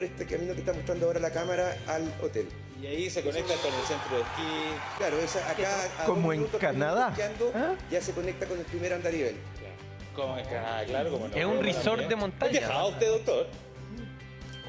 este camino que está mostrando ahora la cámara al hotel. Y ahí se conecta con el centro de esquí. Claro, acá a ¿Como 2 en minutos, Canadá? ¿Ah? Ya se conecta con el primer andarivel. Como en Canadá, claro. Como Es un resort de montaña. ¿Ha viajado usted, doctor?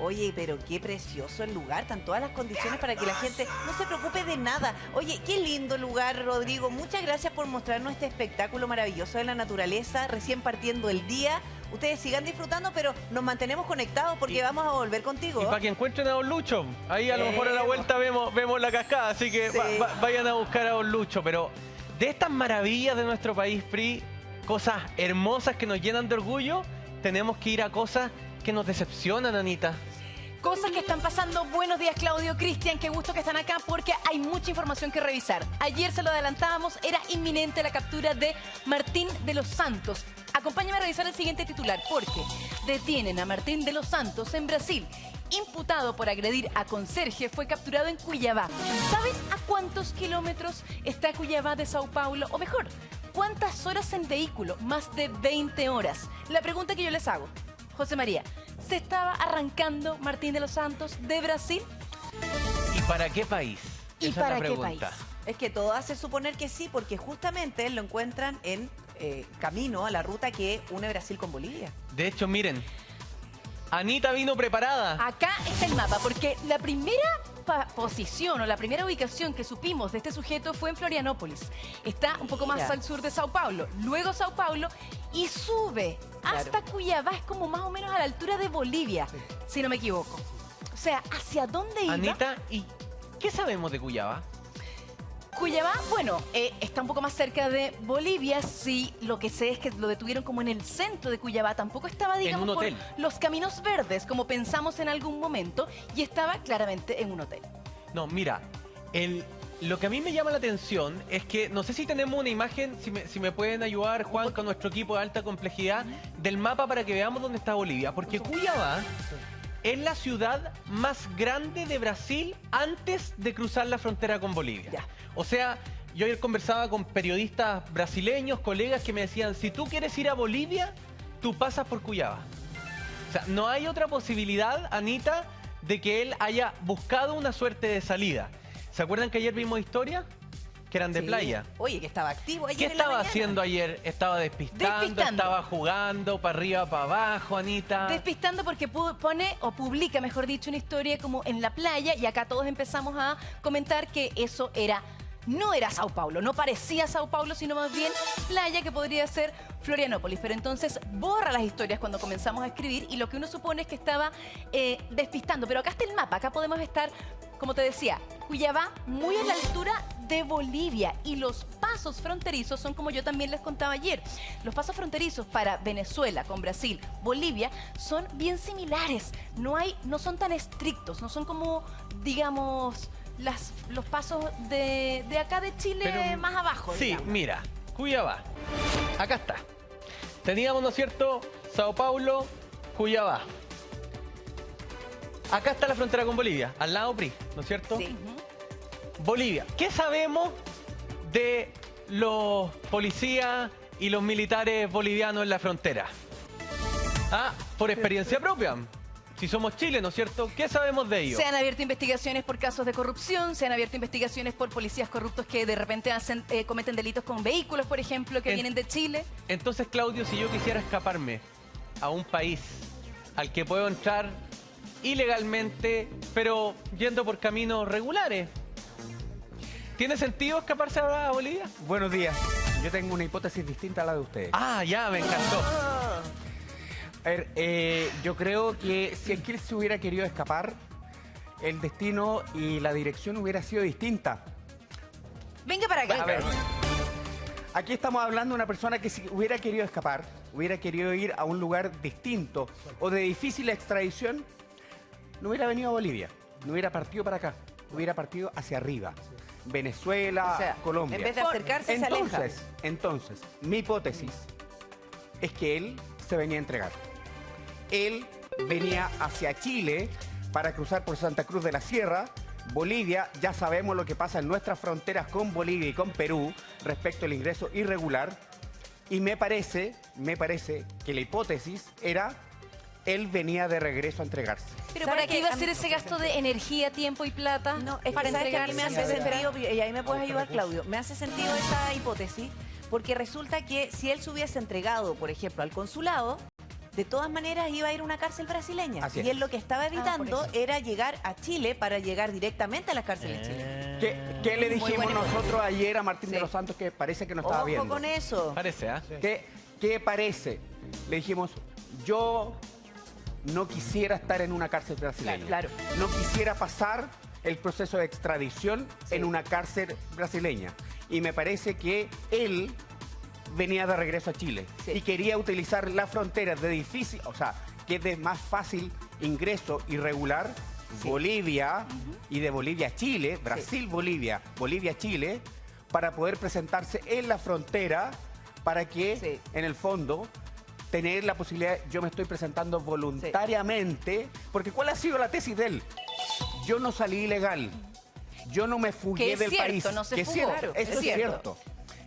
Oye, pero qué precioso el lugar, están todas las condiciones para que la gente no se preocupe de nada. Oye, qué lindo lugar, Rodrigo. Muchas gracias por mostrarnos este espectáculo maravilloso de la naturaleza, recién partiendo el día. Ustedes sigan disfrutando, pero nos mantenemos conectados porque vamos a volver contigo. Y para que encuentren a Don Lucho, ahí a lo mejor a la vuelta vemos la cascada, así que Sí. vayan a buscar a Don Lucho. Pero de estas maravillas de nuestro país, Pri, cosas hermosas que nos llenan de orgullo, tenemos que ir a cosas que nos decepcionan, Anita. Cosas que están pasando. Buenos días, Claudio, Cristian, qué gusto que están acá porque hay mucha información que revisar. Ayer se lo adelantábamos, era inminente la captura de Martín de los Santos. Acompáñame a revisar el siguiente titular porque detienen a Martín de los Santos en Brasil. Imputado por agredir a conserje, fue capturado en Cuiabá. ¿Saben a cuántos kilómetros está Cuiabá de Sao Paulo? O mejor, ¿cuántas horas en vehículo? Más de 20 horas. La pregunta que yo les hago, José María, ¿se estaba arrancando Martín de los Santos de Brasil? ¿Y para qué país? ¿Y Esa es para la qué pregunta. país? Es que todo hace suponer que sí, porque justamente lo encuentran en camino a la ruta que une Brasil con Bolivia. De hecho, miren, Anita vino preparada. Acá está el mapa, porque la primera posición o la primera ubicación que supimos de este sujeto fue en Florianópolis. Está un poco más Mira. al sur de Sao Paulo, luego Sao Paulo y sube hasta Cuiabá, es como más o menos a la altura de Bolivia, si no me equivoco. O sea, ¿hacia dónde iba? Anita, ¿y qué sabemos de Cuiabá? Cuiabá, bueno, está un poco más cerca de Bolivia. Sí, lo que sé es que lo detuvieron como en el centro de Cuiabá. Tampoco estaba, digamos, un por hotel. los caminos verdes, como pensamos en algún momento, y estaba claramente en un hotel. No, mira, lo que a mí me llama la atención es que, no sé si tenemos una imagen, si me pueden ayudar, Juan, con nuestro equipo de alta complejidad, del mapa para que veamos dónde está Bolivia. Porque Cuiabá es la ciudad más grande de Brasil antes de cruzar la frontera con Bolivia. Ya. O sea, yo ayer conversaba con periodistas brasileños, colegas que me decían, si tú quieres ir a Bolivia, tú pasas por Cuiabá. O sea, no hay otra posibilidad, Anita, de que él haya buscado una suerte de salida. ¿Se acuerdan que ayer vimos historias? Que eran de Sí. playa. Oye, que estaba activo ayer ¿Qué en la estaba mañana. haciendo ayer? ¿Estaba despistando? Despistando. ¿Estaba jugando para arriba, para abajo, Anita? Despistando porque pone o publica, mejor dicho, una historia como en la playa, y acá todos empezamos a comentar que eso no era Sao Paulo, no parecía Sao Paulo, sino más bien playa, que podría ser Florianópolis. Pero entonces borra las historias cuando comenzamos a escribir y lo que uno supone es que estaba despistando. Pero acá está el mapa, acá podemos estar, como te decía, Cuiabá muy a la altura de Bolivia, y los pasos fronterizos son como yo también les contaba ayer. Los pasos fronterizos para Venezuela con Brasil, Bolivia, son bien similares. No son tan estrictos, no son como, digamos, los pasos de acá de Chile, Pero, más abajo. Sí, digamos. mira, Cuiabá. Acá está. Teníamos, ¿no es cierto?, Sao Paulo, Cuiabá. Acá está la frontera con Bolivia, al lado PRI, ¿no es cierto? Sí. Bolivia. ¿Qué sabemos de los policías y los militares bolivianos en la frontera? Ah, por experiencia propia. Si somos Chile, ¿no es cierto? ¿Qué sabemos de ellos? Se han abierto investigaciones por casos de corrupción, se han abierto investigaciones por policías corruptos que de repente cometen delitos con vehículos, por ejemplo, que vienen de Chile. Entonces, Claudio, si yo quisiera escaparme a un país al que puedo entrar ilegalmente, pero yendo por caminos regulares, ¿tiene sentido escaparse a Bolivia? Buenos días. Yo tengo una hipótesis distinta a la de ustedes. Ah, ya, me encantó. A ver, yo creo que si es que él se hubiera querido escapar, el destino y la dirección hubiera sido distinta. Venga para acá. A ver, aquí estamos hablando de una persona que si hubiera querido escapar, hubiera querido ir a un lugar distinto o de difícil extradición, no hubiera venido a Bolivia, no hubiera partido para acá, hubiera partido hacia arriba. Venezuela, O sea, Colombia. en vez de acercarse, se aleja. Entonces, mi hipótesis es que él se venía a entregar. Él venía hacia Chile para cruzar por Santa Cruz de la Sierra. Bolivia, ya sabemos lo que pasa en nuestras fronteras con Bolivia y con Perú respecto al ingreso irregular. Y me parece que la hipótesis era él venía de regreso a entregarse. Pero ¿Sabe ¿para qué qué? iba a A mí- hacer ese gasto de energía, tiempo y plata No, es para que ¿sabes que a mí entregarse? me hace sentido, y ahí me puedes ayudar, Claudio, me hace sentido esa hipótesis, porque resulta que si él se hubiese entregado, por ejemplo, al consulado, de todas maneras iba a ir a una cárcel brasileña. Así Y es. él lo que estaba evitando eso. era llegar a Chile para llegar directamente a las cárceles chilenas. ¿Qué le Muy dijimos buena nosotros ayer a Martín de Sí. los Santos que parece que no estaba Ojo viendo? con eso. Parece, ¿ah? ¿Qué parece? Le dijimos, yo no quisiera estar en una cárcel brasileña. Claro. No quisiera pasar el proceso de extradición Sí. en una cárcel brasileña. Y me parece que él venía de regreso a Chile Sí. y quería utilizar las fronteras de difícil, o sea, que es de más fácil ingreso irregular, Sí. Bolivia y de Bolivia a Chile, Brasil-Bolivia, Bolivia-Chile, para poder presentarse en la frontera para que, Sí. en el fondo, tener la posibilidad, yo me estoy presentando voluntariamente, porque ¿cuál ha sido la tesis de él? Yo no salí ilegal, yo no me Que fugué es del cierto, país. no se que es fugó, cierto, claro, eso es es cierto. cierto.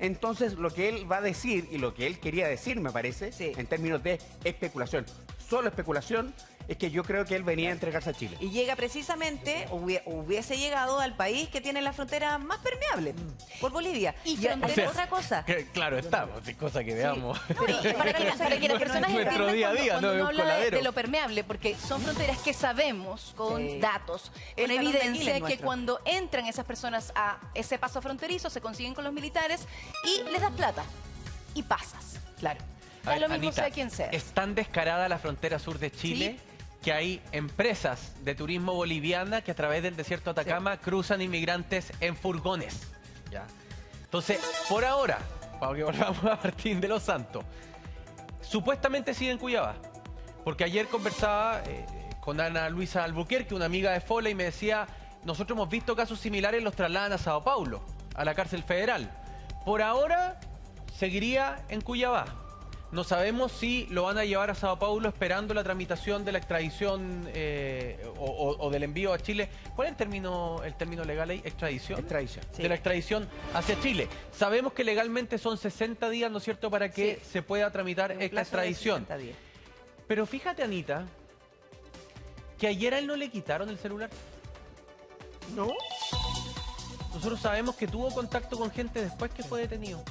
Entonces, lo que él va a decir y lo que él quería decir, me parece, Sí. en términos de especulación, solo especulación, es que yo creo que él venía a entregarse a Chile. Y llega precisamente, hubiese llegado al país que tiene la frontera más permeable, por Bolivia. Y Y frontera- otra cosa. Que, claro, estamos, es cosa que veamos. Para que las personas Nuestro entiendan día a día, cuando no es uno un habla coladero. de lo permeable, porque son fronteras que sabemos con Sí. datos, El con talón de evidencia Aquiles que nuestro. cuando entran esas personas a ese paso fronterizo se consiguen con los militares y les das plata y pasas. Claro. Da lo mismo Anita, sea quien sea. es tan descarada la frontera sur de Chile que hay empresas de turismo boliviana que a través del desierto de Atacama cruzan inmigrantes en furgones. ¿Ya? Entonces, por ahora, para que volvamos a Martín de los Santos, supuestamente sigue en Cuyabá. Porque ayer conversaba con Ana Luisa Albuquerque, una amiga de Fola, y me decía, nosotros hemos visto casos similares, los trasladan a Sao Paulo, a la cárcel federal. Por ahora, seguiría en Cuyabá. No sabemos si lo van a llevar a Sao Paulo esperando la tramitación de la extradición o del envío a Chile. ¿Cuál es el término legal ahí? ¿Extradición? Extradición. Sí. De la extradición hacia Chile. Sabemos que legalmente son 60 días, ¿no es cierto?, para que Sí. se pueda tramitar Un esta plazo de extradición. 60 días. Pero fíjate, Anita, que ayer a él no le quitaron el celular. ¿No? Nosotros sabemos que tuvo contacto con gente después que fue detenido.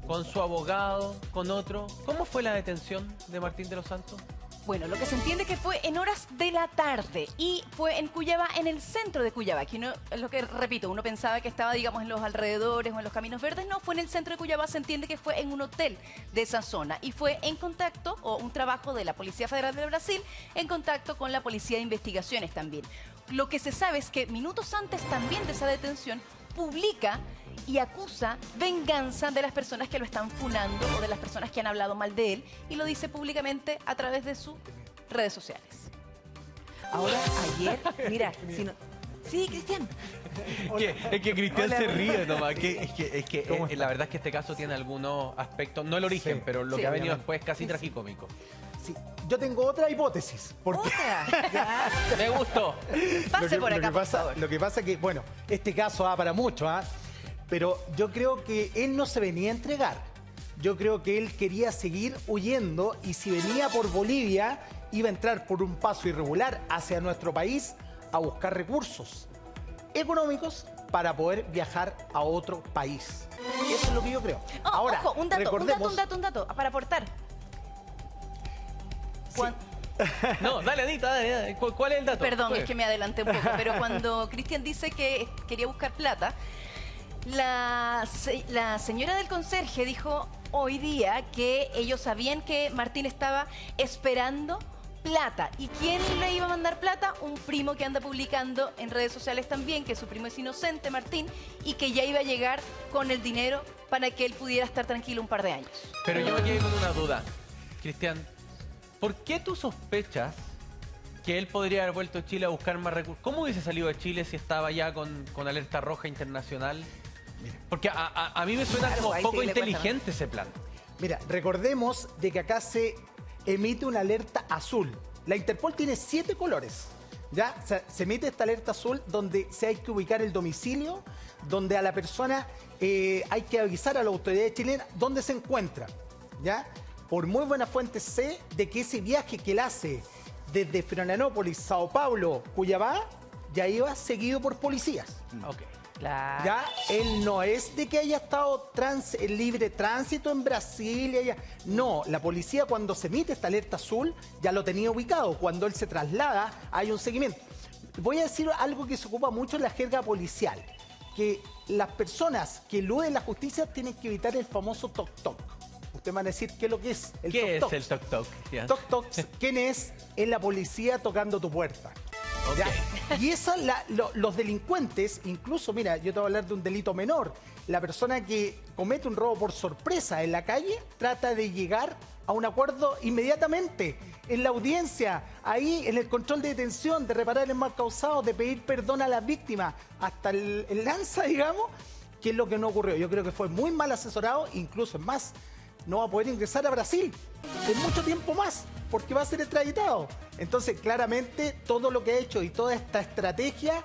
Con su abogado, con otro. ¿Cómo fue la detención de Martín de los Santos? Bueno, lo que se entiende que fue en horas de la tarde y fue en Cuyabá, en el centro de Cuyabá, que es lo que repito, uno pensaba que estaba, digamos, en los alrededores o en los caminos verdes, no, fue en el centro de Cuyabá, se entiende que fue en un hotel de esa zona y fue en contacto, o un trabajo de la Policía Federal de Brasil, en contacto con la Policía de Investigaciones también. Lo que se sabe es que minutos antes también de esa detención, publica y acusa venganza de las personas que lo están funando o de las personas que han hablado mal de él y lo dice públicamente a través de sus redes sociales. Ahora, ayer, mira, si no... Sí, Cristian. Es que Cristian Hola. se ríe nomás. La verdad es que este caso tiene algunos aspectos, no el origen, Sí. pero lo Sí, que ha venido obviamente. después casi tragicómico. Sí, yo tengo otra hipótesis. Porque Otra. Ya. Me gustó. Pase por acá, por pasa, favor. lo que pasa que, bueno, este caso va para mucho, ¿ah? Pero yo creo que él no se venía a entregar. Yo creo que él quería seguir huyendo y si venía por Bolivia, iba a entrar por un paso irregular hacia nuestro país a buscar recursos económicos para poder viajar a otro país. Eso es lo que yo creo. Oh, Ahora, ojo, un dato, recordemos... un dato, para aportar. Cuan- No, dale, Anita, dale. ¿Cuál es el dato? Perdón, ¿Cuál es que me adelanté un poco, pero cuando Cristian dice que quería buscar plata, la señora del conserje dijo hoy día que ellos sabían que Martín estaba esperando plata. ¿Y quién le iba a mandar plata? Un primo que anda publicando en redes sociales también, que su primo es inocente, Martín, y que ya iba a llegar con el dinero para que él pudiera estar tranquilo un par de años. Pero yo me quedé con una duda. Cristian, ¿por qué tú sospechas que él podría haber vuelto a Chile a buscar más recursos? ¿Cómo hubiese salido de Chile si estaba ya con alerta roja internacional? Porque a mí me suena Claro, como ahí poco sí le cuesta inteligente ese plan. Mira, recordemos de que acá se emite una alerta azul. La Interpol tiene 7 colores. ¿Ya? O sea, se emite esta alerta azul donde se hay que ubicar el domicilio, donde a la persona hay que avisar a la autoridad chilena dónde se encuentra. ¿Ya? por muy buena fuente sé de que ese viaje que él hace desde Florianópolis, Sao Paulo, Cuiabá, ya iba seguido por policías. Ok. Claro. Ya, él no es de que haya estado en libre tránsito en Brasil. No, la policía cuando se emite esta alerta azul ya lo tenía ubicado. Cuando él se traslada hay un seguimiento. Voy a decir algo que se ocupa mucho en la jerga policial, que las personas que eluden la justicia tienen que evitar el famoso toc-toc. Ustedes van a decir qué es lo que es el ¿Qué toc-toc. es el toc-toc? Ya. Toc-toc, ¿quién es? Es la policía tocando tu puerta. Ok. ¿Ya? Y eso, los delincuentes, incluso, mira, yo te voy a hablar de un delito menor. La persona que comete un robo por sorpresa en la calle trata de llegar a un acuerdo inmediatamente, en la audiencia, ahí en el control de detención, de reparar el mal causado, de pedir perdón a las víctimas, hasta el lanza, digamos, que es lo que no ocurrió. Yo creo que fue muy mal asesorado, incluso es más, no va a poder ingresar a Brasil en mucho tiempo más, porque va a ser extraditado. Entonces, claramente, todo lo que ha hecho y toda esta estrategia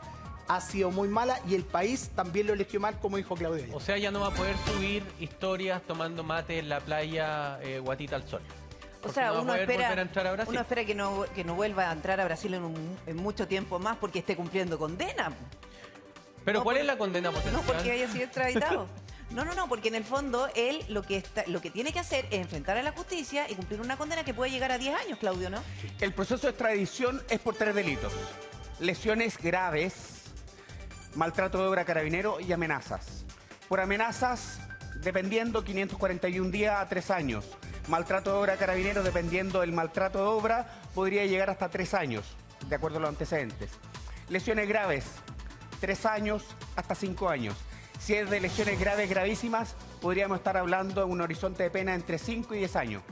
ha sido muy mala y el país también lo eligió mal, como dijo Claudio. O sea, ya no va a poder subir historias tomando mate en la playa Guatita al Sol. O Porque sea, no va a uno poder volver a espera, entrar a Brasil. uno espera que no vuelva a entrar a Brasil en mucho tiempo más porque esté cumpliendo condena. Pero no, ¿cuál por- es la condena potencial? No porque haya sido extraditado. No, porque en el fondo él lo que tiene que hacer es enfrentar a la justicia y cumplir una condena que puede llegar a 10 años, Claudio, ¿no? El proceso de extradición es por 3 delitos. Lesiones graves, maltrato de obra carabinero y amenazas. Por amenazas, dependiendo 541 días a 3 años. Maltrato de obra carabinero, dependiendo del maltrato de obra, podría llegar hasta 3 años, de acuerdo a los antecedentes. Lesiones graves, 3 años hasta 5 años. Si es de lesiones graves, gravísimas, podríamos estar hablando de un horizonte de pena entre 5 y 10 años.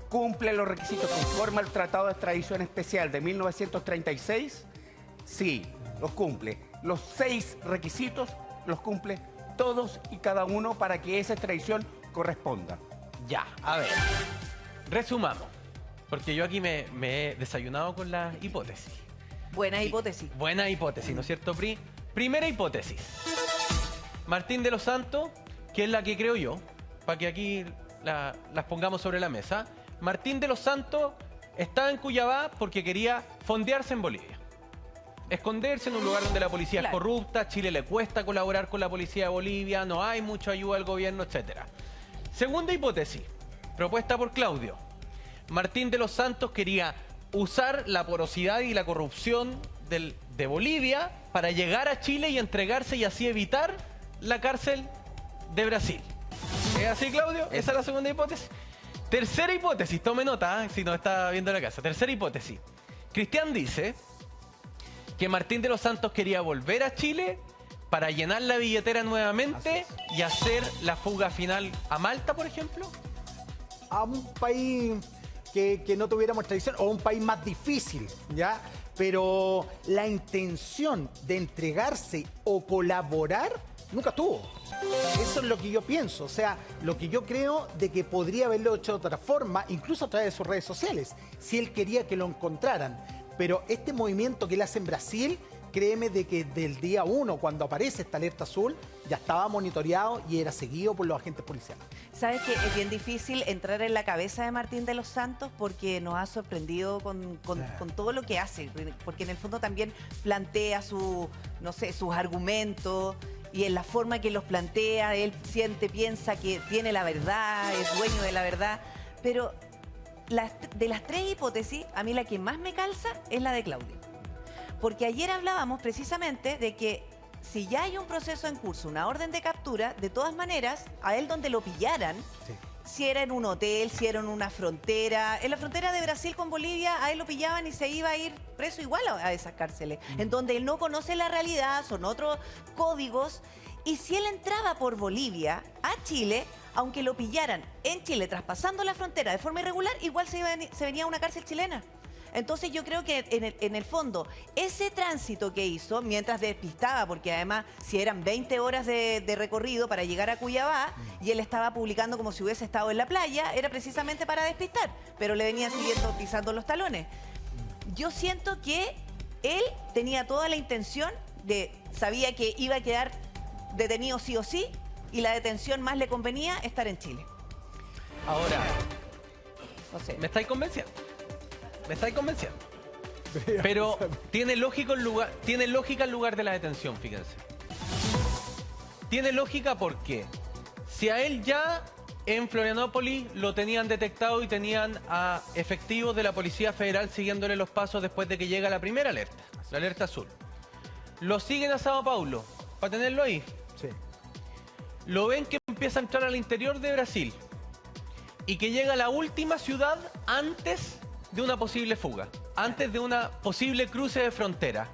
¿Cumple los requisitos conforme al Tratado de Extradición Especial de 1936? Sí, los cumple. Los 6 requisitos los cumple todos y cada uno para que esa extradición corresponda. Ya, a ver. Resumamos. Porque yo aquí me he desayunado con la hipótesis. Buena hipótesis. Buena hipótesis, ¿no es cierto, Pri? Primera hipótesis. Martín de los Santos, que es la que creo yo, para que aquí las pongamos sobre la mesa. Martín de los Santos estaba en Cuiabá porque quería fondearse en Bolivia. Esconderse en un lugar donde la policía es Claro. corrupta, Chile le cuesta colaborar con la policía de Bolivia, no hay mucha ayuda del gobierno, etc. Segunda hipótesis, propuesta por Claudio. Martín de los Santos quería usar la porosidad y la corrupción de Bolivia para llegar a Chile y entregarse y así evitar la cárcel de Brasil. ¿Es así, Claudio? Esa es la segunda hipótesis. Tercera hipótesis, tome nota, si no está viendo la casa. Tercera hipótesis. Cristian dice que Martín de los Santos quería volver a Chile para llenar la billetera nuevamente y hacer la fuga final a Malta, por ejemplo. A un país que no tuviéramos tradición o un país más difícil, ¿ya? Pero la intención de entregarse o colaborar nunca tuvo. Eso es lo que yo pienso, o sea, lo que yo creo de que podría haberlo hecho de otra forma, incluso a través de sus redes sociales, si él quería que lo encontraran. Pero este movimiento que él hace en Brasil, créeme de que del día 1, cuando aparece esta alerta azul, ya estaba monitoreado y era seguido por los agentes policiales. ¿Sabes que es bien difícil entrar en la cabeza de Martín de los Santos porque nos ha sorprendido con todo lo que hace? Porque en el fondo también plantea sus argumentos y en la forma que los plantea, él piensa que tiene la verdad, es dueño de la verdad. Pero de las 3 hipótesis, a mí la que más me calza es la de Claudio. Porque ayer hablábamos precisamente de que si ya hay un proceso en curso, una orden de captura, de todas maneras, a él donde lo pillaran, si era en un hotel, si era en una frontera, en la frontera de Brasil con Bolivia, a él lo pillaban y se iba a ir preso igual a esas cárceles, en donde él no conoce la realidad, son otros códigos. Y si él entraba por Bolivia a Chile, aunque lo pillaran en Chile traspasando la frontera de forma irregular, igual se venía a una cárcel chilena. Entonces yo creo que en el fondo ese tránsito que hizo, mientras despistaba, porque además si eran 20 horas de recorrido para llegar a Cuiabá y él estaba publicando como si hubiese estado en la playa, era precisamente para despistar, pero le venían siguiendo pisando los talones. Yo siento que él tenía toda la intención sabía que iba a quedar detenido sí o sí y la detención más le convenía estar en Chile. Ahora, No sé. Me estáis convenciendo. Me estáis convenciendo. Pero tiene lógica el lugar de la detención, fíjense. Tiene lógica porque si a él ya en Florianópolis lo tenían detectado y tenían a efectivos de la Policía Federal siguiéndole los pasos después de que llega la primera alerta, la alerta azul. Lo siguen a Sao Paulo para tenerlo ahí. Sí. Lo ven que empieza a entrar al interior de Brasil y que llega a la última ciudad antes de una posible fuga, antes de una posible cruce de frontera.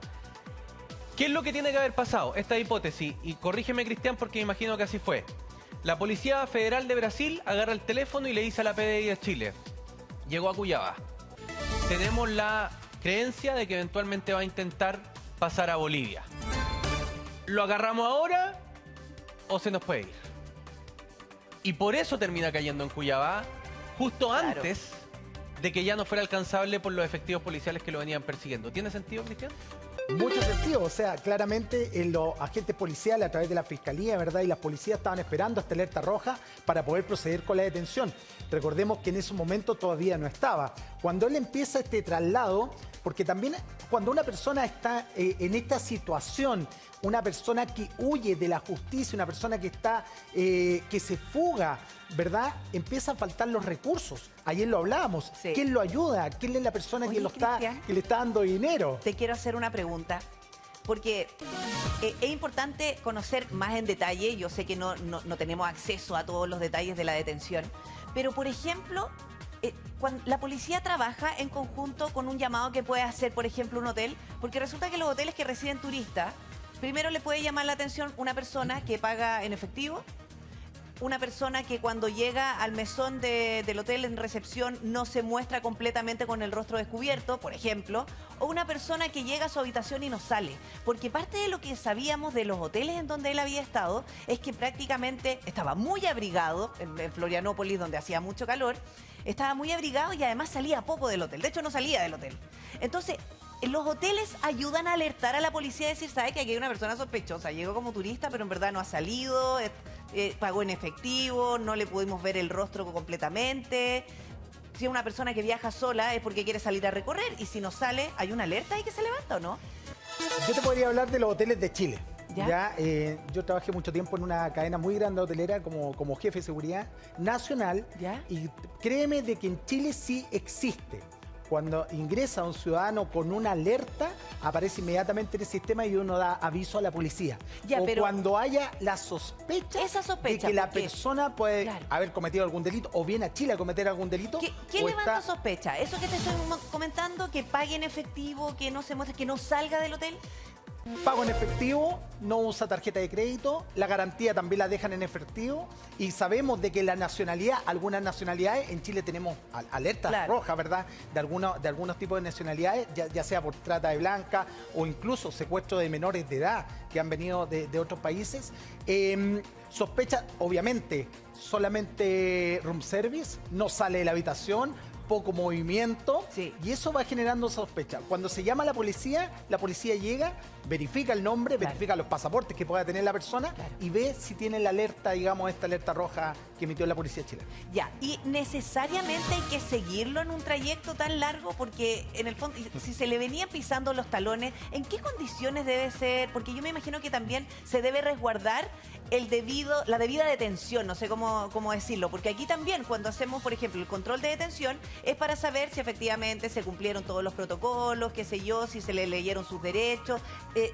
¿Qué es lo que tiene que haber pasado? Esta hipótesis, y corrígeme, Cristian, porque me imagino que así fue. La Policía Federal de Brasil agarra el teléfono y le dice a la PDI de Chile: llegó a Cuiabá. Tenemos la creencia de que eventualmente va a intentar pasar a Bolivia. ¿Lo agarramos ahora o se nos puede ir? Y por eso termina cayendo en Cuiabá, justo antes de que ya no fuera alcanzable por los efectivos policiales que lo venían persiguiendo. ¿Tiene sentido, Cristian? Mucho sentido, o sea, claramente los agentes policiales a través de la fiscalía, ¿verdad? Y las policías estaban esperando esta alerta roja para poder proceder con la detención. Recordemos que en ese momento todavía no estaba. Cuando él empieza este traslado, porque también cuando una persona está en esta situación, una persona que huye de la justicia, una persona que está, que se fuga, ¿verdad? Empiezan a faltar los recursos. Ayer lo hablábamos. Sí. ¿Quién lo ayuda? ¿Quién es la persona Oye, que, Cristian, que le está dando dinero? Te quiero hacer una pregunta, porque es importante conocer más en detalle. Yo sé que no tenemos acceso a todos los detalles de la detención, pero por ejemplo, cuando la policía trabaja en conjunto con un llamado que puede hacer, por ejemplo, un hotel, porque resulta que los hoteles que reciben turistas, primero le puede llamar la atención una persona que paga en efectivo, una persona que cuando llega al mesón del hotel en recepción no se muestra completamente con el rostro descubierto, por ejemplo, o una persona que llega a su habitación y no sale. Porque parte de lo que sabíamos de los hoteles en donde él había estado es que prácticamente estaba muy abrigado, en Florianópolis, donde hacía mucho calor, estaba muy abrigado y además salía poco del hotel. De hecho, no salía del hotel. Entonces, los hoteles ayudan a alertar a la policía y decir, ¿sabe que aquí hay una persona sospechosa? Llegó como turista, pero en verdad no ha salido, pagó en efectivo, no le pudimos ver el rostro completamente. Si es una persona que viaja sola es porque quiere salir a recorrer y si no sale, ¿hay una alerta ahí que se levanta o no? Yo te podría hablar de los hoteles de Chile. ¿Ya? Yo trabajé mucho tiempo en una cadena muy grande hotelera como jefe de seguridad nacional. ¿Ya? Y créeme de que en Chile sí existe. Cuando ingresa un ciudadano con una alerta, aparece inmediatamente en el sistema y uno da aviso a la policía. Ya, o pero cuando haya la sospecha, esa sospecha, de que la ¿por qué? persona puede Claro. haber cometido algún delito o viene a Chile a cometer algún delito. ¿Quién o levanta está- sospecha? ¿Eso que te estoy comentando, que pague en efectivo, que no se muestre, que no salga del hotel? Pago en efectivo, no usa tarjeta de crédito, la garantía también la dejan en efectivo y sabemos de que la nacionalidad, algunas nacionalidades, en Chile tenemos alertas rojas, ¿verdad? De algunos tipos de nacionalidades, ya sea por trata de blanca o incluso secuestro de menores de edad que han venido de otros países. Sospecha, obviamente, solamente room service, no sale de la habitación, poco movimiento, Sí. y eso va generando sospecha. Cuando se llama a la policía llega, verifica el nombre, verifica los pasaportes que pueda tener la persona y ve si tiene la alerta, digamos, esta alerta roja que emitió la policía chilena. Ya, y necesariamente hay que seguirlo en un trayecto tan largo porque en el fondo, si se le venía pisando los talones, ¿en qué condiciones debe ser? Porque yo me imagino que también se debe resguardar la debida detención, no sé cómo decirlo, porque aquí también cuando hacemos, por ejemplo, el control de detención es para saber si efectivamente se cumplieron todos los protocolos, qué sé yo, si se le leyeron sus derechos.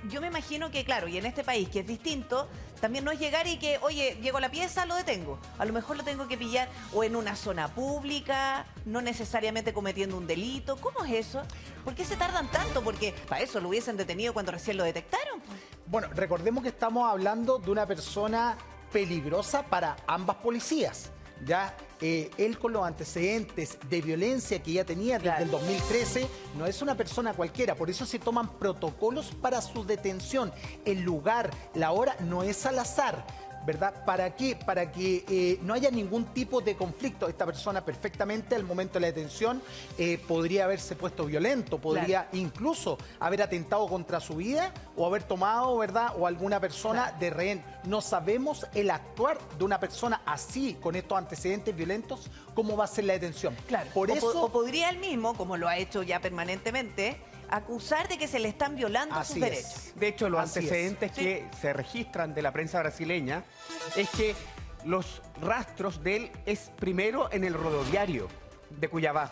Yo me imagino que, claro, y en este país que es distinto, también no es llegar y que, oye, llego a la pieza, lo detengo. A lo mejor lo tengo que pillar o en una zona pública, no necesariamente cometiendo un delito. ¿Cómo es eso? ¿Por qué se tardan tanto? Porque para eso lo hubiesen detenido cuando recién lo detectaron. Bueno, recordemos que estamos hablando de una persona peligrosa para ambas policías. Ya él con los antecedentes de violencia que ya tenía desde el 2013, no es una persona cualquiera, por eso se toman protocolos para su detención. El lugar, la hora no es al azar. ¿verdad? ¿Para qué? Para que no haya ningún tipo de conflicto. Esta persona perfectamente al momento de la detención podría haberse puesto violento, podría incluso haber atentado contra su vida o haber tomado, ¿verdad? O alguna persona de rehén. No sabemos el actuar de una persona así, con estos antecedentes violentos, cómo va a ser la detención. Claro. Por eso... O podría él mismo, como lo ha hecho ya permanentemente, acusar de que se le están violando sus Así derechos. es. De hecho, los Así antecedentes que se registran de la prensa brasileña es que los rastros de él es primero en el rodoviario de Cuiabá.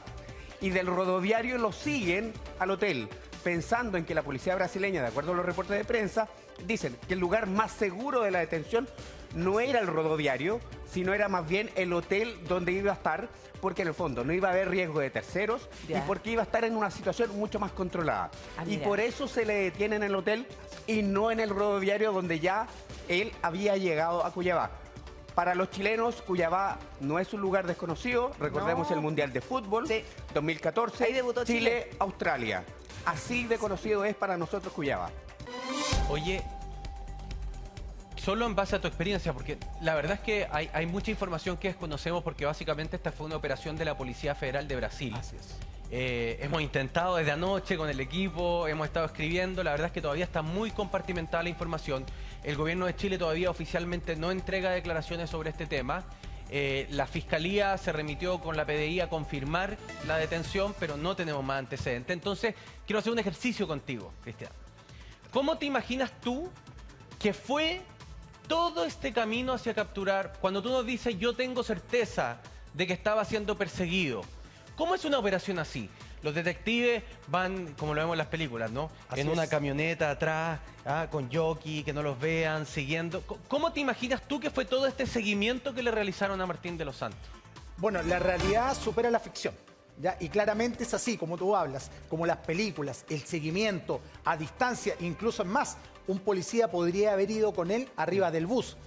Y del rodoviario lo siguen al hotel, pensando en que la policía brasileña, de acuerdo a los reportes de prensa, dicen que el lugar más seguro de la detención no era el rodoviario, sino era más bien el hotel donde iba a estar, porque en el fondo no iba a haber riesgo de terceros Ya. y porque iba a estar en una situación mucho más controlada. Ah, Y mira. por eso se le detiene en el hotel y no en el rodoviario donde ya él había llegado a Cuiabá. Para los chilenos, Cuiabá no es un lugar desconocido. Recordemos No. el Mundial de Fútbol Sí. 2014. Ahí debutó Chile. Australia. Así de conocido es para nosotros Cuiabá. Oye, solo en base a tu experiencia, porque la verdad es que hay mucha información que desconocemos porque básicamente esta fue una operación de la Policía Federal de Brasil. Así es. Hemos intentado desde anoche con el equipo, hemos estado escribiendo, la verdad es que todavía está muy compartimentada la información. El gobierno de Chile todavía oficialmente no entrega declaraciones sobre este tema. La Fiscalía se remitió con la PDI a confirmar la detención, pero no tenemos más antecedentes. Entonces, quiero hacer un ejercicio contigo, Cristian. ¿Cómo te imaginas tú que fue todo este camino hacia capturar, cuando tú nos dices, yo tengo certeza de que estaba siendo perseguido? ¿Cómo es una operación así? Los detectives van, como lo vemos en las películas, ¿no? Así en una es. camioneta atrás, con jockey, que no los vean, siguiendo. ¿Cómo te imaginas tú que fue todo este seguimiento que le realizaron a Martín de los Santos? Bueno, la realidad supera la ficción. ¿Ya? Y claramente es así, como tú hablas, como las películas, el seguimiento a distancia, incluso es más, un policía podría haber ido con él arriba del bus.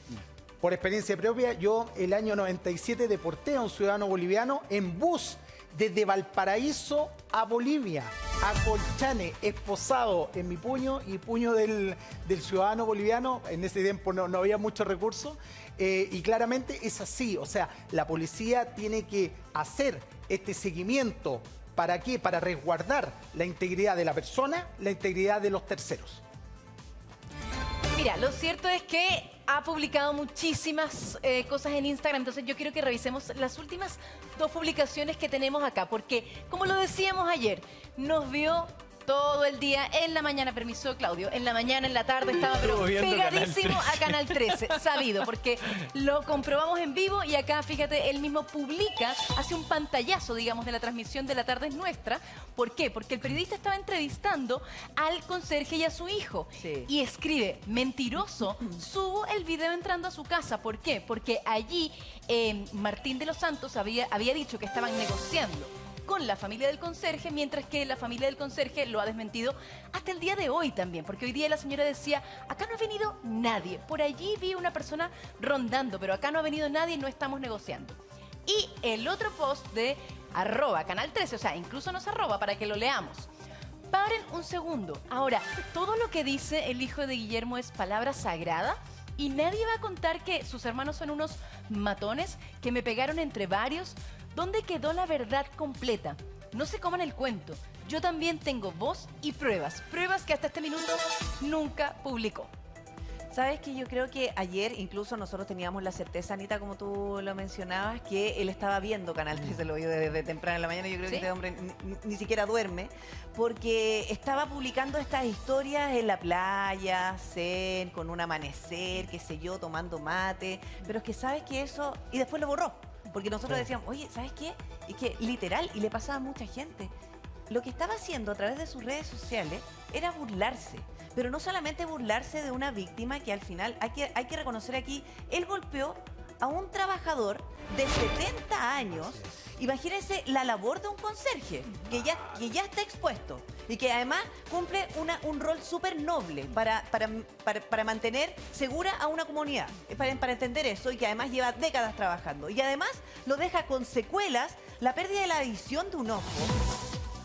Por experiencia propia, yo el año 97 deporté a un ciudadano boliviano en bus desde Valparaíso a Bolivia, a Colchane, esposado en mi puño y puño del ciudadano boliviano. En ese tiempo no había muchos recursos y claramente es así. O sea, la policía tiene que hacer este seguimiento. ¿Para qué? Para resguardar la integridad de la persona, la integridad de los terceros. Mira, lo cierto es que ha publicado muchísimas cosas en Instagram, entonces yo quiero que revisemos las últimas 2 publicaciones que tenemos acá, porque como lo decíamos ayer, nos vio todo el día, en la mañana, permiso Claudio, en la mañana, en la tarde, estaba pero Estuvo viendo pegadísimo Canal 13. a Canal 13, sabido, porque lo comprobamos en vivo y acá, fíjate, él mismo publica, hace un pantallazo, digamos, de la transmisión de La Tarde es Nuestra. ¿Por qué? Porque el periodista estaba entrevistando al conserje y a su hijo. Sí. Y escribe, mentiroso, subo el video entrando a su casa. ¿Por qué? Porque allí Martín de los Santos había dicho que estaban negociando con la familia del conserje, mientras que la familia del conserje lo ha desmentido hasta el día de hoy también, porque hoy día la señora decía, acá no ha venido nadie, por allí vi una persona rondando, pero acá no ha venido nadie y no estamos negociando. Y el otro post de @Canal 13, o sea, incluso nos arroba para que lo leamos. Paren un segundo. Ahora, todo lo que dice el hijo de Guillermo es palabra sagrada y nadie va a contar que sus hermanos son unos matones que me pegaron entre varios. ¿Dónde quedó la verdad completa? No se coman el cuento. Yo también tengo voz y pruebas. Pruebas que hasta este minuto nunca publicó. Sabes que yo creo que ayer incluso nosotros teníamos la certeza, Anita, como tú lo mencionabas, que él estaba viendo Canal 13, lo vio desde temprano en la mañana. Yo creo ¿Sí? que este hombre ni siquiera duerme, porque estaba publicando estas historias en la playa, zen, con un amanecer, qué sé yo, tomando mate. Pero es que sabes que eso... Y después lo borró, porque nosotros decíamos, oye, ¿sabes qué? Es que literal, y le pasaba a mucha gente, lo que estaba haciendo a través de sus redes sociales era burlarse. Pero no solamente burlarse de una víctima, que al final hay que reconocer aquí, él golpeó a un trabajador de 70 años. Imagínense la labor de un conserje, que ya está expuesto y que además cumple un rol súper noble para mantener segura a una comunidad, para entender eso, y que además lleva décadas trabajando. Y además lo deja con secuelas, la pérdida de la visión de un ojo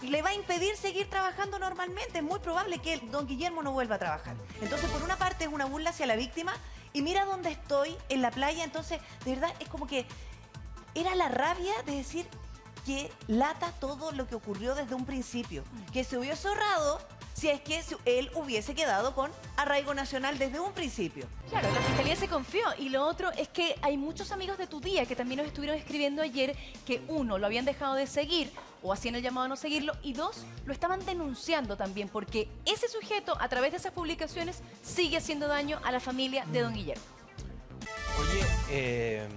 le va a impedir seguir trabajando normalmente. Es muy probable que don Guillermo no vuelva a trabajar. Entonces, por una parte es una burla hacia la víctima y mira dónde estoy, en la playa. Entonces, de verdad, es como que era la rabia de decir que lata todo lo que ocurrió desde un principio, que se hubiese ahorrado si es que él hubiese quedado con arraigo nacional desde un principio. Claro, la fiscalía se confió. Y lo otro es que hay muchos amigos de tu tía que también nos estuvieron escribiendo ayer que, uno, lo habían dejado de seguir o hacían el llamado a no seguirlo, y dos, lo estaban denunciando también porque ese sujeto, a través de esas publicaciones, sigue haciendo daño a la familia de don Guillermo. Oye,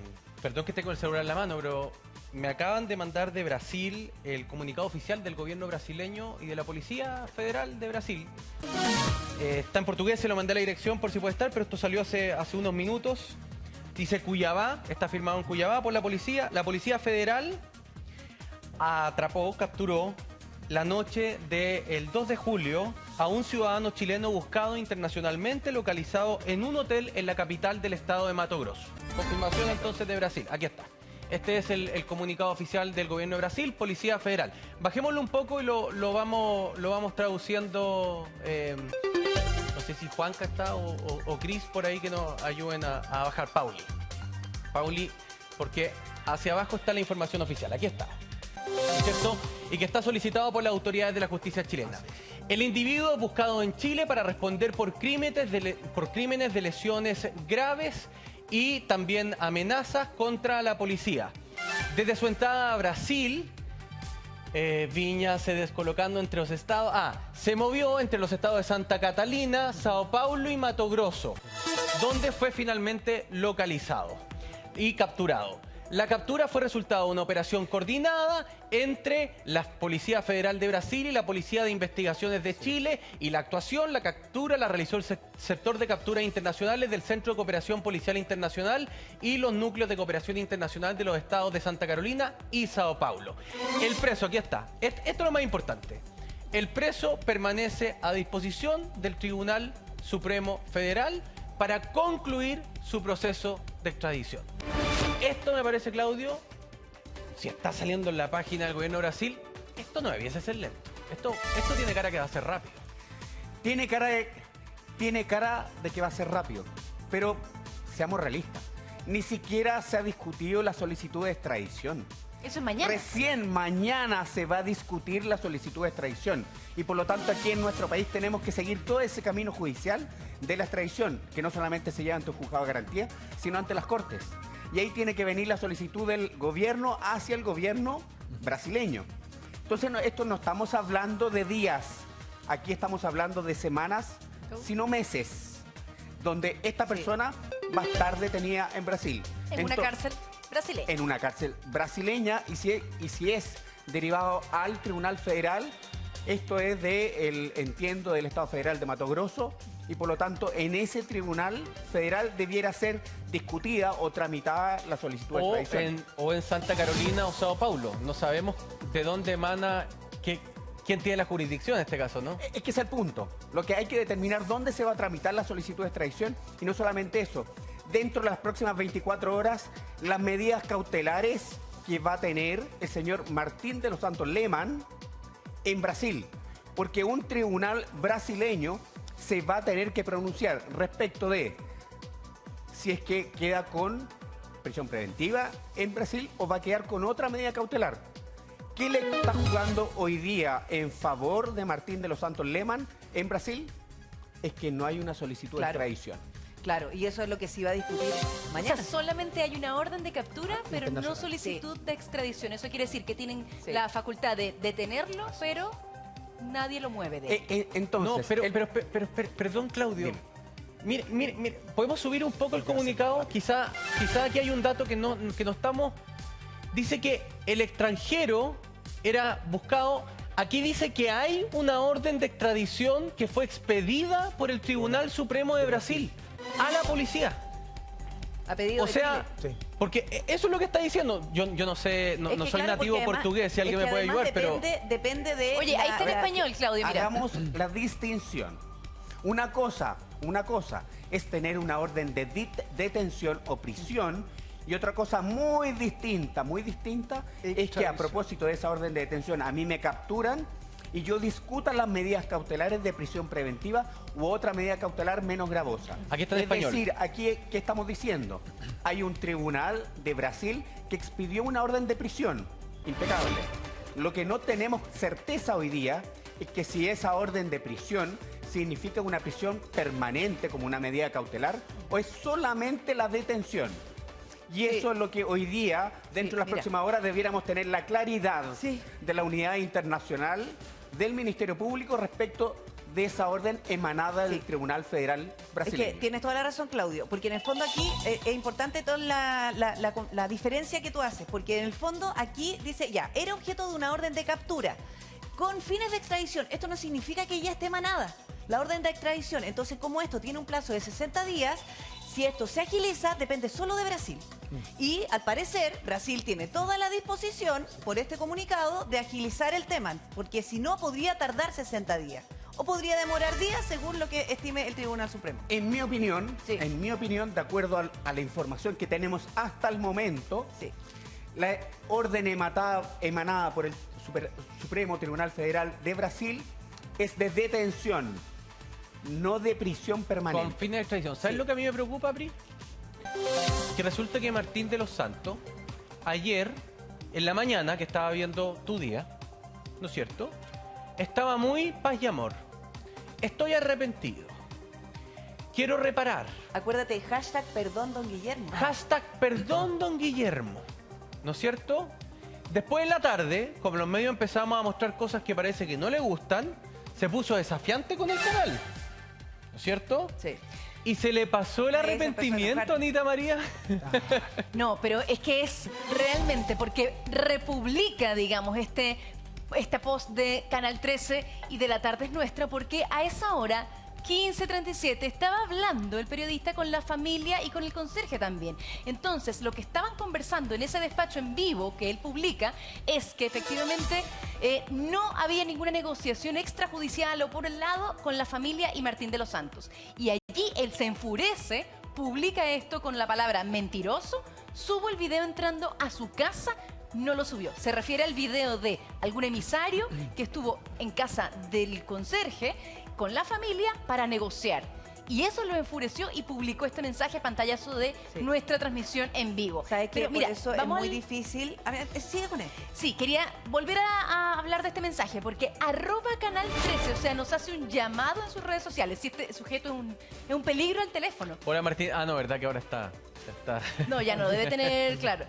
perdón que esté con el celular en la mano, pero me acaban de mandar de Brasil el comunicado oficial del gobierno brasileño y de la Policía Federal de Brasil. Está en portugués, se lo mandé a la dirección por si puede estar, pero esto salió hace unos minutos. Dice Cuiabá, está firmado en Cuiabá por la policía. La Policía Federal capturó la noche del 2 de julio a un ciudadano chileno buscado internacionalmente, localizado en un hotel en la capital del estado de Mato Grosso. Confirmación entonces de Brasil, aquí está. Este es el comunicado oficial del gobierno de Brasil, Policía Federal. Bajémoslo un poco y lo vamos traduciendo. No sé si Juanca está o Cris por ahí que nos ayuden a bajar. Pauli, porque hacia abajo está la información oficial. Aquí está. ¿Cierto? Y que está solicitado por las autoridades de la justicia chilena. El individuo es buscado en Chile para responder por crímenes de lesiones graves y también amenazas contra la policía. Desde su entrada a Brasil, Viña se descolocando entre los estados... se movió entre los estados de Santa Catalina, Sao Paulo y Mato Grosso, donde fue finalmente localizado y capturado. La captura fue resultado de una operación coordinada entre la Policía Federal de Brasil y la Policía de Investigaciones de Chile, y la captura la realizó el sector de capturas internacionales del Centro de Cooperación Policial Internacional y los núcleos de cooperación internacional de los estados de Santa Carolina y Sao Paulo. El preso, aquí está. Esto es lo más importante. El preso permanece a disposición del Tribunal Supremo Federal para concluir su proceso de extradición. Esto me parece, Claudio, si está saliendo en la página del gobierno de Brasil, esto no debiese ser lento. Esto tiene cara que va a ser rápido. Tiene cara de que va a ser rápido, pero seamos realistas. Ni siquiera se ha discutido la solicitud de extradición. Eso es mañana. Recién mañana se va a discutir la solicitud de extradición. Y por lo tanto aquí en nuestro país tenemos que seguir todo ese camino judicial de la extradición, que no solamente se lleva ante un juzgado de garantía, sino ante las Cortes. Y ahí tiene que venir la solicitud del gobierno hacia el gobierno brasileño. Entonces esto no estamos hablando de días, aquí estamos hablando de semanas, sino meses, donde esta persona va a estar detenida en Brasil. En una cárcel brasileña. En una cárcel brasileña, y si es derivado al Tribunal Federal, esto es entiendo, del Estado Federal de Mato Grosso, y por lo tanto en ese Tribunal Federal debiera ser discutida o tramitada la solicitud de extradición. O en Santa Carolina o Sao Paulo. No sabemos de dónde emana, quién tiene la jurisdicción en este caso, ¿no? Es que es el punto. Lo que hay que determinar dónde se va a tramitar la solicitud de extradición, y no solamente eso. Dentro de las próximas 24 horas, las medidas cautelares que va a tener el señor Martín de los Santos Lehmann en Brasil, porque un tribunal brasileño se va a tener que pronunciar respecto de si es que queda con prisión preventiva en Brasil o va a quedar con otra medida cautelar. ¿Qué le está jugando hoy día en favor de Martín de los Santos Lehmann en Brasil? Es que no hay una solicitud de extradición. Claro, y eso es lo que se iba a discutir mañana. O sea, solamente hay una orden de captura, pero no solicitud de extradición. Eso quiere decir que tienen la facultad de detenerlo, pero nadie lo mueve de él. Entonces, no, pero perdón, Claudio. Mire, ¿podemos subir un poco el comunicado? Quizá aquí hay un dato que no estamos... Dice que el extranjero era buscado... Aquí dice que hay una orden de extradición que fue expedida por el Tribunal Supremo de Brasil a la policía. A pedido de Chile. Porque eso es lo que está diciendo. Yo no sé, no soy nativo portugués, si alguien me puede ayudar, pero... Depende de... Oye, ahí está en español, Claudio, mira. Hagamos la distinción. Una cosa es tener una orden de detención o prisión, y otra cosa muy distinta, es que a propósito de esa orden de detención, a mí me capturan y yo discuta las medidas cautelares de prisión preventiva u otra medida cautelar menos gravosa. Aquí está en español. Es decir, aquí, ¿qué estamos diciendo? Hay un tribunal de Brasil que expidió una orden de prisión. Impecable. Lo que no tenemos certeza hoy día es que si esa orden de prisión significa una prisión permanente como una medida cautelar o es solamente la detención. Y eso es lo que hoy día, dentro de las próximas horas, debiéramos tener la claridad de la unidad internacional del Ministerio Público respecto de esa orden emanada del Tribunal Federal brasileño. Es que tienes toda la razón, Claudio, porque en el fondo aquí es importante toda la diferencia que tú haces, porque en el fondo aquí dice, ya, era objeto de una orden de captura con fines de extradición. Esto no significa que ya esté emanada la orden de extradición. Entonces, como esto tiene un plazo de 60 días, si esto se agiliza, depende solo de Brasil. Y al parecer, Brasil tiene toda la disposición, por este comunicado, de agilizar el tema, porque si no, podría tardar 60 días. O podría demorar días, según lo que estime el Tribunal Supremo. En mi opinión, de acuerdo a la información que tenemos hasta el momento, la orden emanada por el Supremo Tribunal Federal de Brasil es de detención, no de prisión permanente. Con fines de extradición. ¿Sabes lo que a mí me preocupa, Pri? Que resulta que Martín de los Santos, ayer, en la mañana, que estaba viendo Tu Día, ¿no es cierto?, estaba muy paz y amor. Estoy arrepentido. Quiero reparar. Acuérdate, hashtag perdón, don Guillermo. Hashtag perdón, don Guillermo. ¿No es cierto? Después en la tarde, como los medios empezamos a mostrar cosas que parece que no le gustan, se puso desafiante con el canal. ¿No es cierto? Sí. ¿Y se le pasó el arrepentimiento, Anita María? No, pero es que es realmente porque republica, digamos, este post de Canal 13 y de La Tarde es Nuestra, porque a esa hora, 15:37, estaba hablando el periodista con la familia y con el conserje también. Entonces, lo que estaban conversando en ese despacho en vivo que él publica es que efectivamente no había ninguna negociación extrajudicial o por el lado con la familia y Martín de los Santos. Y allí él se enfurece, publica esto con la palabra mentiroso, subo el video entrando a su casa. No lo subió. Se refiere al video de algún emisario que estuvo en casa del conserje con la familia para negociar. Y eso lo enfureció y publicó este mensaje pantallazo de nuestra transmisión en vivo. ¿Sabes qué? Pero mira, por eso es muy difícil. A ver, sigue con él. Sí, quería volver a hablar de este mensaje porque @Canal 13, o sea, nos hace un llamado en sus redes sociales. Si este sujeto es un peligro al teléfono. Hola, Martín. Ah, no, ¿verdad que ahora está? No, ya no, debe tener, claro.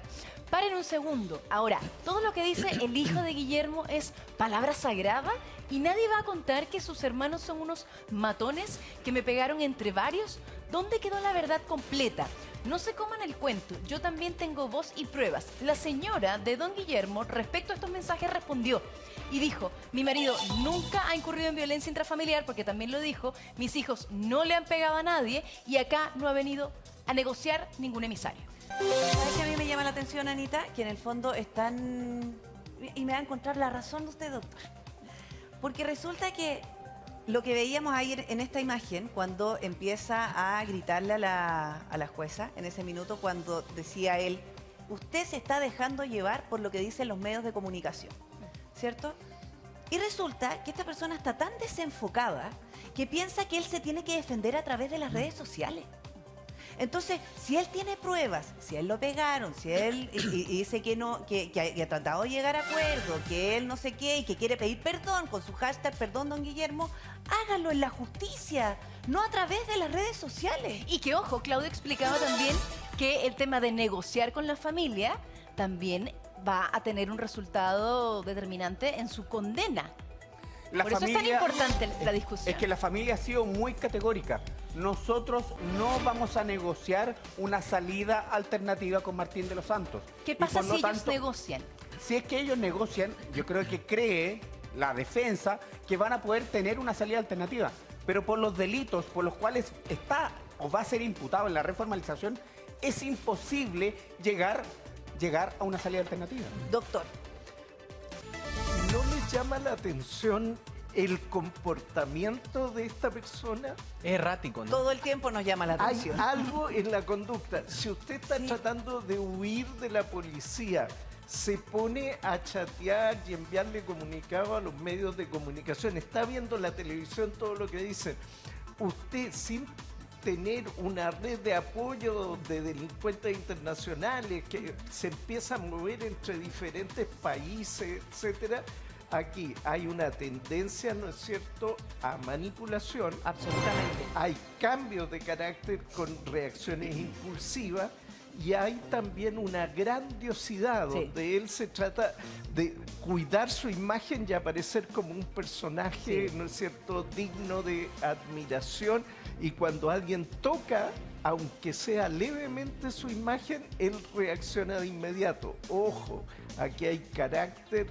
Paren un segundo. Ahora, todo lo que dice el hijo de Guillermo es palabra sagrada y nadie va a contar que sus hermanos son unos matones que me pegaron entre varios. ¿Dónde quedó la verdad completa? No se coman el cuento. Yo también tengo voz y pruebas. La señora de don Guillermo, respecto a estos mensajes, respondió y dijo: mi marido nunca ha incurrido en violencia intrafamiliar, porque también lo dijo, mis hijos no le han pegado a nadie y acá no ha venido a negociar ningún emisario. ¿Sabes qué a mí me llama la atención, Anita? Que en el fondo están... Y me va a encontrar la razón de usted, doctor. Porque resulta que lo que veíamos ayer en esta imagen, cuando empieza a gritarle a la jueza, en ese minuto cuando decía él, usted se está dejando llevar por lo que dicen los medios de comunicación, ¿cierto? Y resulta que esta persona está tan desenfocada que piensa que él se tiene que defender a través de las redes sociales. Entonces, si él tiene pruebas, si él lo pegaron, si él y dice que no, que ha tratado de llegar a acuerdo, que él no sé qué y que quiere pedir perdón con su hashtag perdón, don Guillermo, hágalo en la justicia, no a través de las redes sociales. Y que, ojo, Claudio explicaba también que el tema de negociar con la familia también va a tener un resultado determinante en su condena. Por eso es tan importante la discusión. Es que la familia ha sido muy categórica. Nosotros no vamos a negociar una salida alternativa con Martín de los Santos. ¿Qué pasa si ellos negocian? Si es que ellos negocian, yo creo que cree la defensa que van a poder tener una salida alternativa. Pero por los delitos por los cuales está o va a ser imputado en la reformalización, es imposible llegar a una salida alternativa. Doctor. ¿No les llama la atención el comportamiento de esta persona? Es errático, ¿no? Todo el tiempo nos llama la atención. Hay algo en la conducta. Si usted está tratando de huir de la policía, se pone a chatear y enviarle comunicados a los medios de comunicación. Está viendo la televisión todo lo que dicen. Usted, sin tener una red de apoyo de delincuentes internacionales que se empieza a mover entre diferentes países, etcétera, aquí hay una tendencia, ¿no es cierto?, a manipulación. Absolutamente. Hay cambios de carácter con reacciones impulsivas y hay también una grandiosidad donde él se trata de cuidar su imagen y aparecer como un personaje, ¿no es cierto?, digno de admiración, y cuando alguien toca, aunque sea levemente su imagen, él reacciona de inmediato. Ojo, aquí hay carácter.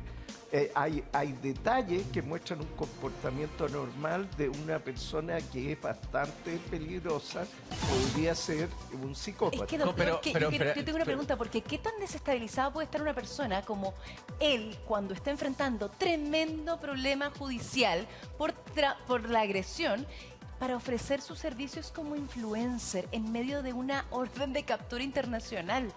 Hay detalles que muestran un comportamiento normal de una persona que es bastante peligrosa, podría ser un psicópata. Es que, doctor, pero, yo tengo una pregunta, porque ¿qué tan desestabilizada puede estar una persona como él cuando está enfrentando tremendo problema judicial por la agresión, para ofrecer sus servicios como influencer en medio de una orden de captura internacional?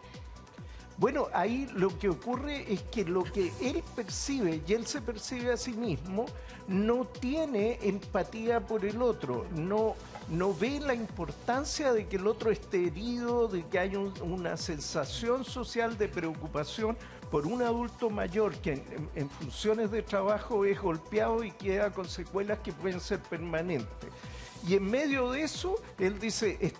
Bueno, ahí lo que ocurre es que lo que él percibe, y él se percibe a sí mismo, no tiene empatía por el otro, no ve la importancia de que el otro esté herido, de que haya una sensación social de preocupación por un adulto mayor que en funciones de trabajo es golpeado y queda con secuelas que pueden ser permanentes. Y en medio de eso, él dice,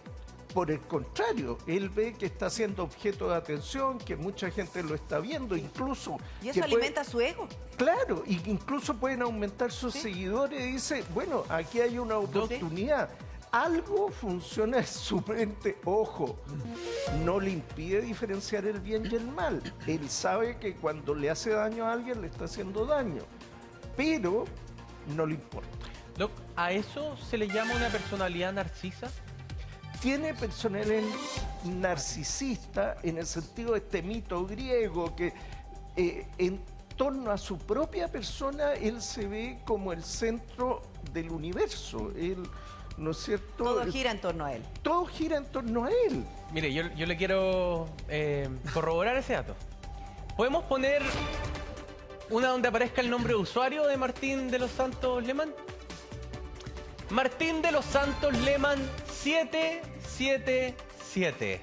por el contrario, él ve que está siendo objeto de atención, que mucha gente lo está viendo, incluso... Y eso alimenta su ego. Claro, y incluso pueden aumentar sus seguidores y dice, bueno, aquí hay una oportunidad. Algo funciona en su mente, ojo, no le impide diferenciar el bien y el mal. Él sabe que cuando le hace daño a alguien, le está haciendo daño, pero no le importa. Doc, ¿a eso se le llama una personalidad narcisa? Tiene personalidad narcisista en el sentido de este mito griego que en torno a su propia persona él se ve como el centro del universo. Él, ¿no es cierto? Todo gira en torno a él. Todo gira en torno a él. Mire, yo le quiero corroborar ese dato. ¿Podemos poner una donde aparezca el nombre de usuario de Martín de los Santos Lehmann? Martín de los Santos Lehmann 777.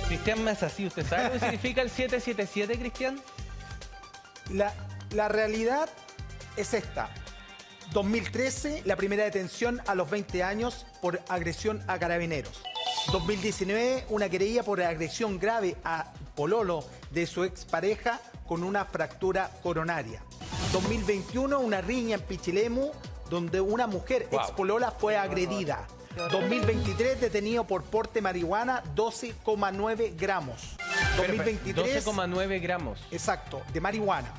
Cristian Mesasi, ¿usted sabe lo que significa el 777, Cristian? La realidad es esta. 2013, la primera detención a los 20 años por agresión a carabineros. 2019, una querella por agresión grave a pololo de su expareja con una fractura coronaria. 2021, una riña en Pichilemu donde una mujer expolola fue agredida. 2023, detenido por porte de marihuana, 12,9 gramos. 2023, 12,9 gramos. exacto, de marihuana.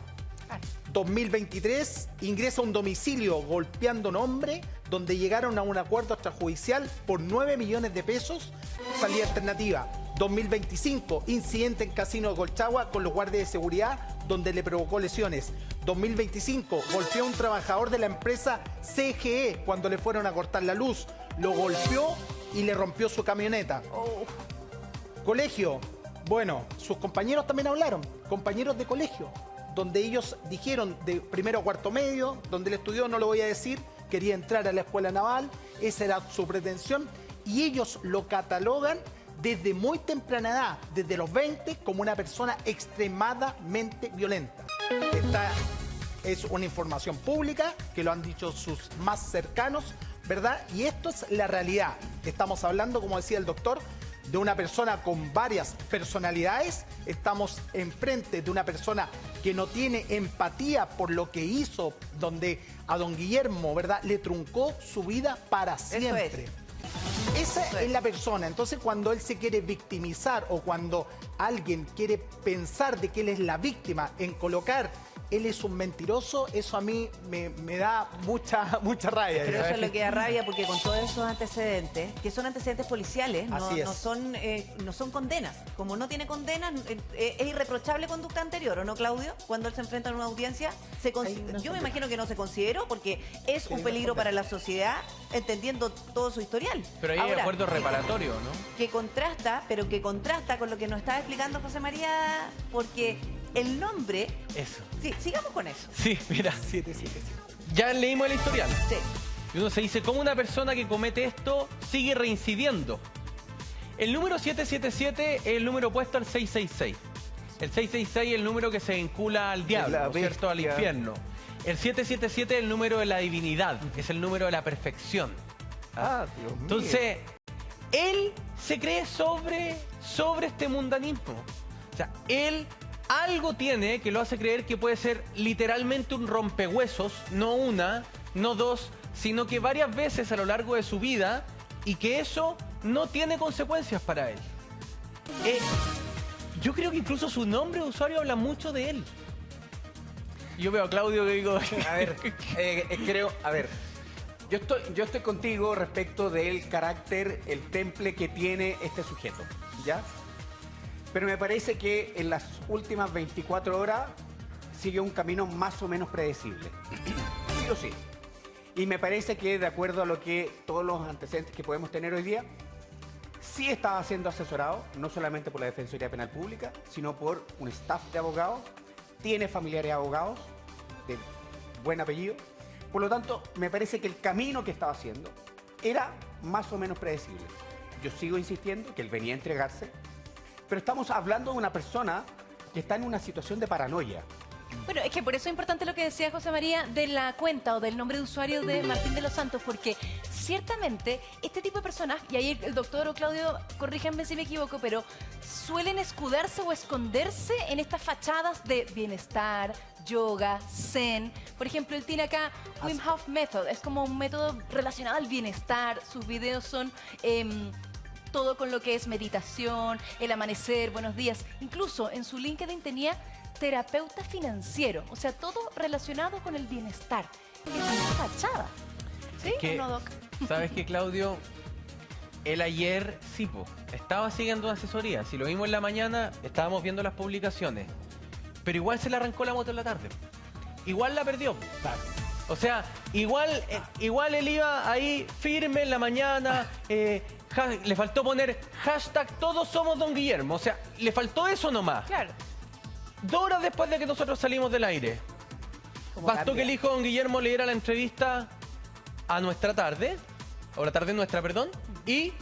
2023, ingresa a un domicilio golpeando a un hombre, donde llegaron a un acuerdo extrajudicial por 9 millones de pesos, salida alternativa. 2025, incidente en Casino de Colchagua con los guardias de seguridad, donde le provocó lesiones. 2025, golpeó a un trabajador de la empresa CGE cuando le fueron a cortar la luz. Lo golpeó y le rompió su camioneta. Colegio, bueno, sus compañeros también hablaron, compañeros de colegio, donde ellos dijeron de primero a cuarto medio, donde él estudió, no lo voy a decir, quería entrar a la escuela naval, esa era su pretensión, y ellos lo catalogan desde muy temprana edad, desde los 20, como una persona extremadamente violenta. Esta es una información pública que lo han dicho sus más cercanos, ¿verdad? Y esto es la realidad. Estamos hablando, como decía el doctor, de una persona con varias personalidades. Estamos enfrente de una persona que no tiene empatía por lo que hizo, donde a don Guillermo, ¿verdad?, le truncó su vida para siempre. Esa es la persona. Entonces, cuando él se quiere victimizar o cuando alguien quiere pensar de que él es la víctima en colocar él es un mentiroso, eso a mí me da mucha rabia. Pero eso es lo que da rabia, porque con todos esos antecedentes, que son antecedentes policiales, no son condenas. Como no tiene condenas, es irreprochable conducta anterior, ¿o no, Claudio? Cuando él se enfrenta a una audiencia, yo me imagino que no se consideró, porque es un peligro para la sociedad, entendiendo todo su historial. Pero ahí hay acuerdo reparatorio, ¿no? Que contrasta con lo que nos estaba explicando José María, porque el nombre... Eso. Sí, sigamos con eso. Sí, mira. 777. Ya leímos el historial. Sí. Y uno se dice, ¿cómo una persona que comete esto sigue reincidiendo? El número 777 es el número opuesto al 666. El 666 es el número que se vincula al diablo, La ¿no es cierto? Al bestia. infierno. El 777 es el número de la divinidad, es el número de la perfección. Ah, Dios mío. Entonces, él se cree sobre este mundanismo. O sea, él algo tiene que lo hace creer que puede ser literalmente un rompehuesos, no una, no dos, sino que varias veces a lo largo de su vida, y que eso no tiene consecuencias para él. Yo creo que incluso su nombre de usuario habla mucho de él. Yo veo a Claudio que digo... A ver, yo estoy contigo respecto del carácter, el temple que tiene este sujeto, ¿ya? Pero me parece que en las últimas 24 horas sigue un camino más o menos predecible. Sí o sí. Y me parece que, de acuerdo a lo que todos los antecedentes que podemos tener hoy día, sí estaba siendo asesorado, no solamente por la Defensoría Penal Pública, sino por un staff de abogados, tiene familiares abogados de buen apellido. Por lo tanto, me parece que el camino que estaba haciendo era más o menos predecible. Yo sigo insistiendo que él venía a entregarse, pero estamos hablando de una persona que está en una situación de paranoia. Bueno, es que por eso es importante lo que decía José María de la cuenta o del nombre de usuario de Martín de los Santos, porque ciertamente este tipo de personas, y ahí el doctor o Claudio, corríjanme si me equivoco, pero suelen escudarse o esconderse en estas fachadas de bienestar, yoga, zen. Por ejemplo, él tiene acá Wim Hof Method, es como un método relacionado al bienestar. Sus videos son... todo con lo que es meditación, el amanecer, buenos días. Incluso en su LinkedIn tenía terapeuta financiero, o sea, todo relacionado con el bienestar. Es una fachada. ¿Sí que, o no, Doc? ¿Sabes qué, Claudio? Él ayer, sí, estaba siguiendo una asesoría. Si lo vimos en la mañana, estábamos viendo las publicaciones. Pero igual se le arrancó la moto en la tarde. Igual la perdió. O sea, igual él iba ahí firme en la mañana. Le faltó poner hashtag todos somos Don Guillermo. O sea, le faltó eso nomás. Claro. 2 horas después de que nosotros salimos del aire. Bastó que el hijo de Don Guillermo le diera la entrevista a nuestra tarde, o la tarde nuestra, perdón, y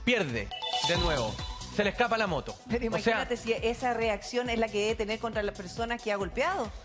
pierde de nuevo. Se le escapa la moto. Pero O sea, imagínate si esa reacción es la que debe tener contra las personas que ha golpeado.